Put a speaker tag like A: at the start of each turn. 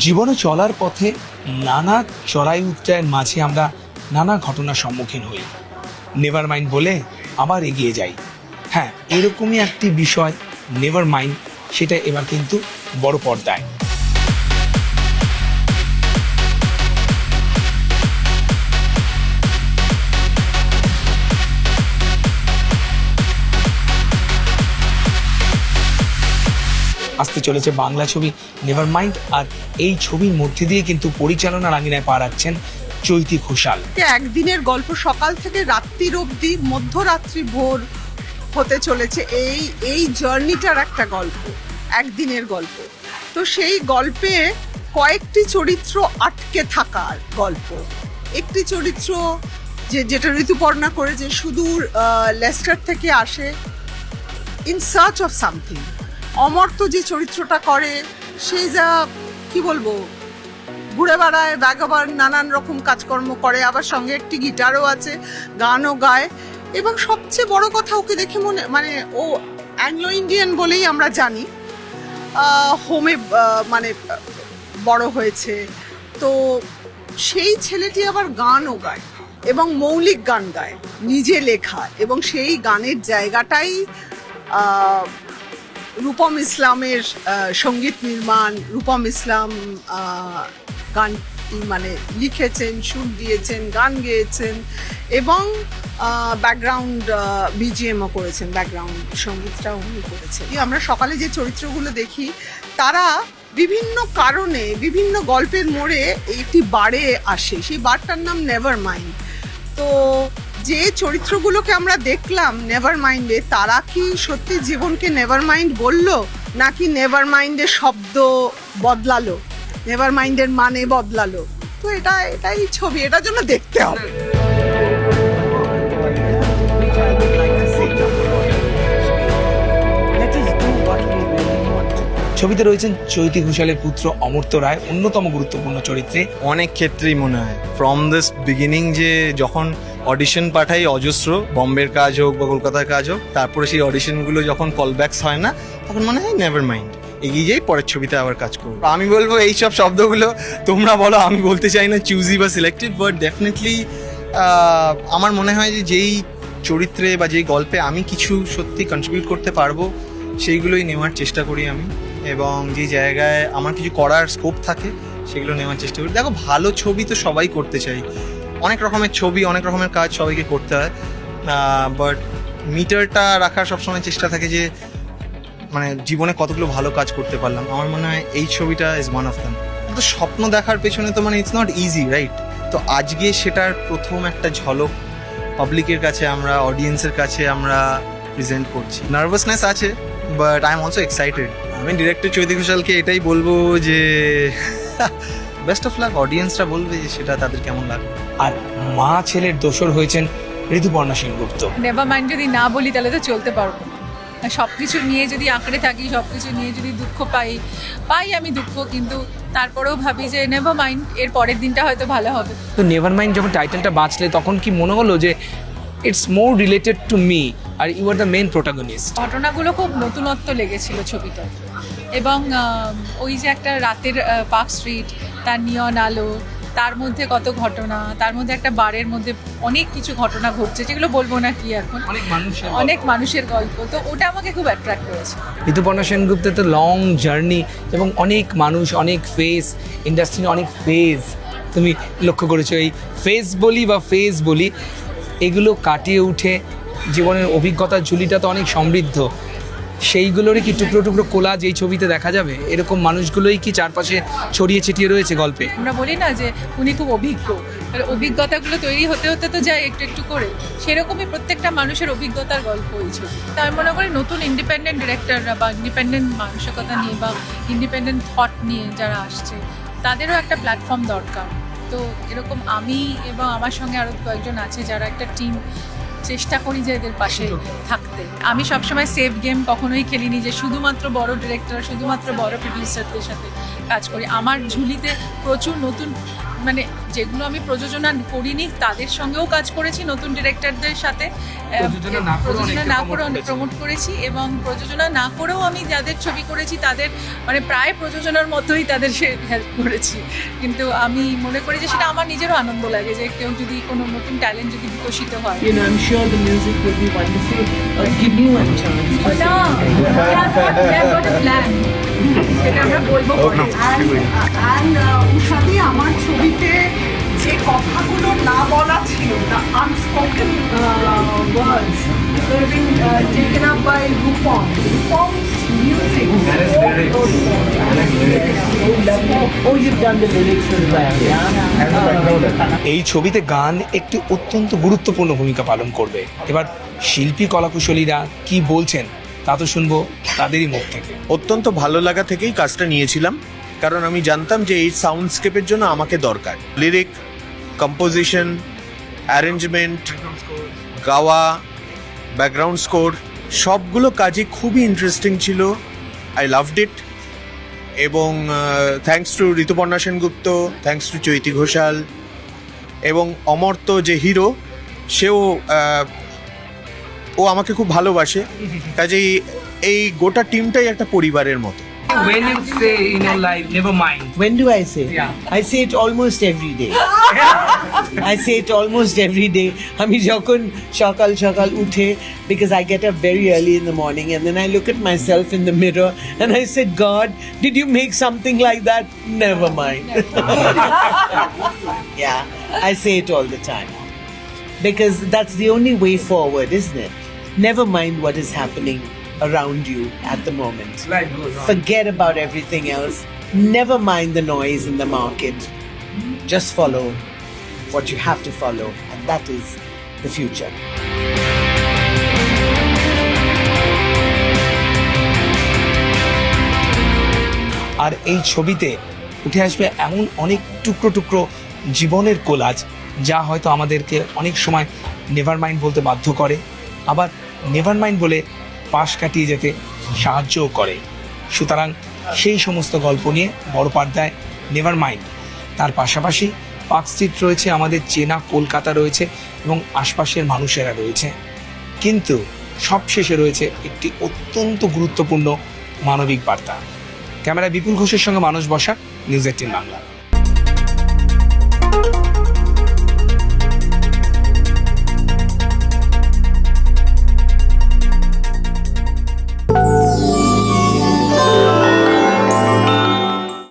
A: জীবনে চলার পথে নানা চড়াই উতরায়ের মাঝে আমরা নানা ঘটনার সম্মুখীন হই। নেভার মাইন্ড বলে আবার এগিয়ে যাই। হ্যাঁ, এরকমই একটি বিষয় নেভার মাইন্ড, সেটা এবার কিন্তু বড় পর্দায়। আসতে চলেছে বাংলা ছবি নেভার মাইন্ড, আর এই ছবির মধ্যে দিয়ে কিন্তু পরিচালনার আঙিনায় পা রাখছেন চৈতি ঘোষাল।
B: একদিনের গল্প, সকাল থেকে রাত্রির অবধি, মধ্যরাত্রি ভোর হতে চলেছে এই জার্নিটার একটা গল্প, একদিনের গল্প। তো সেই গল্পে কয়েকটি চরিত্র আটকে থাকার গল্প। একটি চরিত্র যেটা ঋতুপর্ণা করেছে, সুদূর লেস্টার থেকে আসে in search of something. Amartya যে চরিত্রটা করে, সে যা কি বলবো, ঘুরে বেড়ায়, ব্যাগাবার, নানান রকম কাজকর্ম করে, আবার সঙ্গে একটি গিটারও আছে, গানও গায়। এবং সবচেয়ে বড় কথা, ওকে দেখে মানে ও অ্যাংলো ইন্ডিয়ান বলেই আমরা জানি, হোমে মানে বড় হয়েছে। তো সেই ছেলেটি আবার গানও গায় এবং মৌলিক গান গায়, নিজে লেখা, এবং সেই গানের জায়গাটাই রূপম ইসলামের সঙ্গীত নির্মাণ। রূপম ইসলাম গানটি মানে লিখেছেন, সুর দিয়েছেন, গান গেয়েছেন এবং ব্যাকগ্রাউন্ড বিজিএমও করেছেন, ব্যাকগ্রাউন্ড সঙ্গীতটাও উনি করেছেন। আমরা সকালে যে চরিত্রগুলো দেখি, তারা বিভিন্ন কারণে বিভিন্ন গল্পের মোড়ে একটি বারে আসে, সেই বারটার নাম নেভার মাইন্ড। তো যে চরিত্রগুলোকে আমরা দেখলাম নেভার মাইন্ডে, তারা কি সত্যি জীবনকে নেভার মাইন্ড বললো, নাকি নেভার মাইন্ডের শব্দ বদলালো, নেভার মাইন্ডের মানে বদলালো? তো এটাই ছবি, এটার জন্য দেখতে হবে।
A: ছবিতে রয়েছেন চৈতি ঘোষালের পুত্র অমর্ত্য রায়, অন্যতম গুরুত্বপূর্ণ চরিত্রে।
C: অনেক ক্ষেত্রেই মনে হয় ফ্রম দিস বিগিনিং যে যখন অডিশন পাঠাই অজস্র, বম্বের কাজ হোক বা কলকাতার কাজ হোক, তারপরে সেই অডিশনগুলো যখন কলব্যাকস হয় না, তখন মনে হয় নেভার মাইন্ড, এগিয়ে যাই, পরের ছবিতে আবার কাজ করবো। আমি বলবো এইসব শব্দগুলো তোমরা বলো, আমি বলতে চাই না চুজি বা সিলেক্টিভ, বাট ডেফিনেটলি আমার মনে হয় যে যেই চরিত্রে বা যেই গল্পে আমি কিছু সত্যি কন্ট্রিবিউট করতে পারবো, সেইগুলোই নেওয়ার চেষ্টা করি আমি। এবং যে জায়গায় আমার কিছু করার স্কোপ থাকে, সেগুলো নেওয়ার চেষ্টা করি। দেখো, ভালো ছবি তো সবাই করতে চাই, অনেক রকমের ছবি, অনেক রকমের কাজ সবাইকে করতে হয়, বাট মিটারটা রাখার সবসময় চেষ্টা থাকে যে মানে জীবনে কতগুলো ভালো কাজ করতে পারলাম। আমার মনে হয় এই ছবিটা ইজ ওয়ান অফ দ্যাম। তো স্বপ্ন দেখার পেছনে তো মানে ইটস নট ইজি, রাইট? তো আজকে সেটার প্রথম একটা ঝলক পাবলিকের কাছে, আমরা অডিয়েন্সের কাছে আমরা প্রেজেন্ট করছি। নার্ভাসনেস আছে, but I am also excited. আমি ডিরেক্টর চৈতি ঘোষালকে এটাই বলবো যে বেস্ট অফ লাক। অডিয়েন্সরা বলবে যে সেটা তাদের কেমন লাগে।
A: আর মা ছেলের দোসর হয়েছেন ঋতুপর্ণা সেনগুপ্ত।
D: নেভার মাইন্ড যদি না বলি তাহলে তো চলতে পারবো না। সব কিছু নিয়ে যদি আঁকড়ে থাকি, সব কিছু নিয়ে যদি দুঃখ পাই আমি দুঃখ, কিন্তু তারপরেও ভাবি যে নেভার মাইন্ড, এর পরের দিনটা হয়তো ভালো হবে।
A: তো নেভার মাইন্ড যখন টাইটেলটা বাঁচলে, তখন কি মনে হলো যে it's more related to me আর you are the main protagonist?
D: ঘটনাগুলো খুব নতুনত্ব লেগেছিল ছবিটা, এবং ওই যে একটা রাতের পার্ক স্ট্রিট, তার নিয়ন আলো, তার মধ্যে কত ঘটনা, তার মধ্যে একটা বারের মধ্যে অনেক কিছু ঘটনা ঘটছে, যেগুলো বলবো না কি এখন, অনেক মানুষের গল্প। তো ওটা আমাকে খুব অ্যাট্রাক্ট করেছে।
A: ঋতুপর্ণা সেনগুপ্তের তো লং জার্নি, এবং অনেক মানুষ, অনেক ফেস, ইন্ডাস্ট্রির অনেক ফেজ তুমি লক্ষ্য করেছো। এই ফেস বলি এগুলো কাটিয়ে উঠে জীবনের অভিজ্ঞতার ঝুলিটা তো অনেক সমৃদ্ধ। সেইগুলোরই কি টুকরো টুকরো কোলাজ এই ছবিতে দেখা যাবে? এরকম মানুষগুলোই কি চারপাশে ছড়িয়ে ছিটিয়ে রয়েছে গল্পে?
D: আমরা বলি না যে উনি খুব অভিজ্ঞ, অভিজ্ঞতাগুলো তৈরি হতে হতে তো যায় একটু একটু করে, সেরকমই প্রত্যেকটা মানুষের অভিজ্ঞতার গল্প এই ছবি। তাই মনে করি নতুন ইন্ডিপেন্ডেন্ট ডিরেক্টররা বা ইন্ডিপেন্ডেন্ট মানসিকতা নিয়ে বা ইন্ডিপেন্ডেন্ট থট নিয়ে যারা আসছে, তাদেরও একটা প্ল্যাটফর্ম দরকার। তো এরকম আমি এবং আমার সঙ্গে আরও কয়েকজন আছে যারা একটা টিম, চেষ্টা করি যে এদের পাশে থাকতে। আমি সবসময় সেফ গেম কখনোই খেলিনি যে শুধুমাত্র বড় ডিরেক্টর, শুধুমাত্র বড় প্রডিউসারদের সাথে কাজ করি। আমার ঝুলিতে প্রচুর নতুন মানে যেগুলো আমি প্রযোজনা করিনি তাদের সঙ্গেও কাজ করেছি, নতুন ডিরেক্টরদের সাথে প্রযোজনা না করে অনেক প্রমোট করেছি, এবং প্রযোজনা না করেও আমি যাদের ছবি করেছি তাদের মানে প্রায় প্রযোজনার মতোই তাদের হেল্প করেছি। কিন্তু আমি মনে করি যে সেটা আমার নিজেরও আনন্দ লাগে যে কেউ যদি কোনো নতুন ট্যালেন্ট যদি বিকশিত হয়।
E: You know, I'm sure the music will be wonderful. Give me one chance.
D: সেটা আমরা বলবো পরে।
B: উষাদি, আমার ছবিতে যে কথাগুলো না বলা ছিল, না unspoken words, they've been taken up by Rupam. Rupam's music.
E: Oh, you've done the lyrics as well, yeah?
A: এই ছবিতে গান একটি অত্যন্ত গুরুত্বপূর্ণ ভূমিকা পালন করবে। এবার শিল্পী কলাকুশলীরা কি বলছেন তা তো শুনবো তাদেরই মুখ থেকে।
F: অত্যন্ত ভালো লাগা থেকেই কাজটা নিয়েছিলাম, কারণ আমি জানতাম যে এই সাউন্ডস্কেপের জন্য আমাকে দরকার। লিরিক, কম্পোজিশন, অ্যারেঞ্জমেন্ট, গাওয়া, ব্যাকগ্রাউন্ড স্কোর সবগুলো কাজই খুবই ইন্টারেস্টিং ছিল। I loved it. এবং thanks to Rituparna Sengupta, thanks to Chaiti Ghoshal, এবং অমর্ত্য যে হিরো, সেও ও আমাকে খুব ভালোবাসে। কাজেই এই গোটা টিমটাই একটা পরিবারের মতো।
A: When you say in your life, never mind.
E: When do I say?
A: Yeah.
E: I say it almost every day. I say it almost every day. আমি যখন সকাল সকাল উঠে, because I get up very early in the morning, and then I look at myself in the mirror and I said, God, did you make something like that? Never mind. Yeah, I say it all the time. Because that's the only way forward, isn't it? Never mind what is happening around you at the moment.
A: Life goes on.
E: Forget about everything else. Never mind the noise in the market. Just follow what you have to follow, and that is the future.
A: আর এই ছবিতে উঠে আসবে এমন অনেক টুকরো টুকরো জীবনের collage, যা হয়তো আমাদেরকে অনেক সময় নেভার মাইন্ড বলতে বাধ্য করে, আবার নেভার মাইন্ড বলে পাশ কাটিয়ে যেতে সাহায্যও করে। সুতরাং সেই সমস্ত গল্প নিয়ে বড় পর্দায় নেভার মাইন্ড। তার পাশাপাশি পার্ক স্ট্রিট রয়েছে, আমাদের চেনা কলকাতা রয়েছে এবং আশপাশের মানুষেরা রয়েছে, কিন্তু সবশেষে রয়েছে একটি অত্যন্ত গুরুত্বপূর্ণ মানবিক বার্তা। ক্যামেরায় বিপুল ঘোষের সঙ্গে মানস বসাক, নিউজ 18 বাংলা।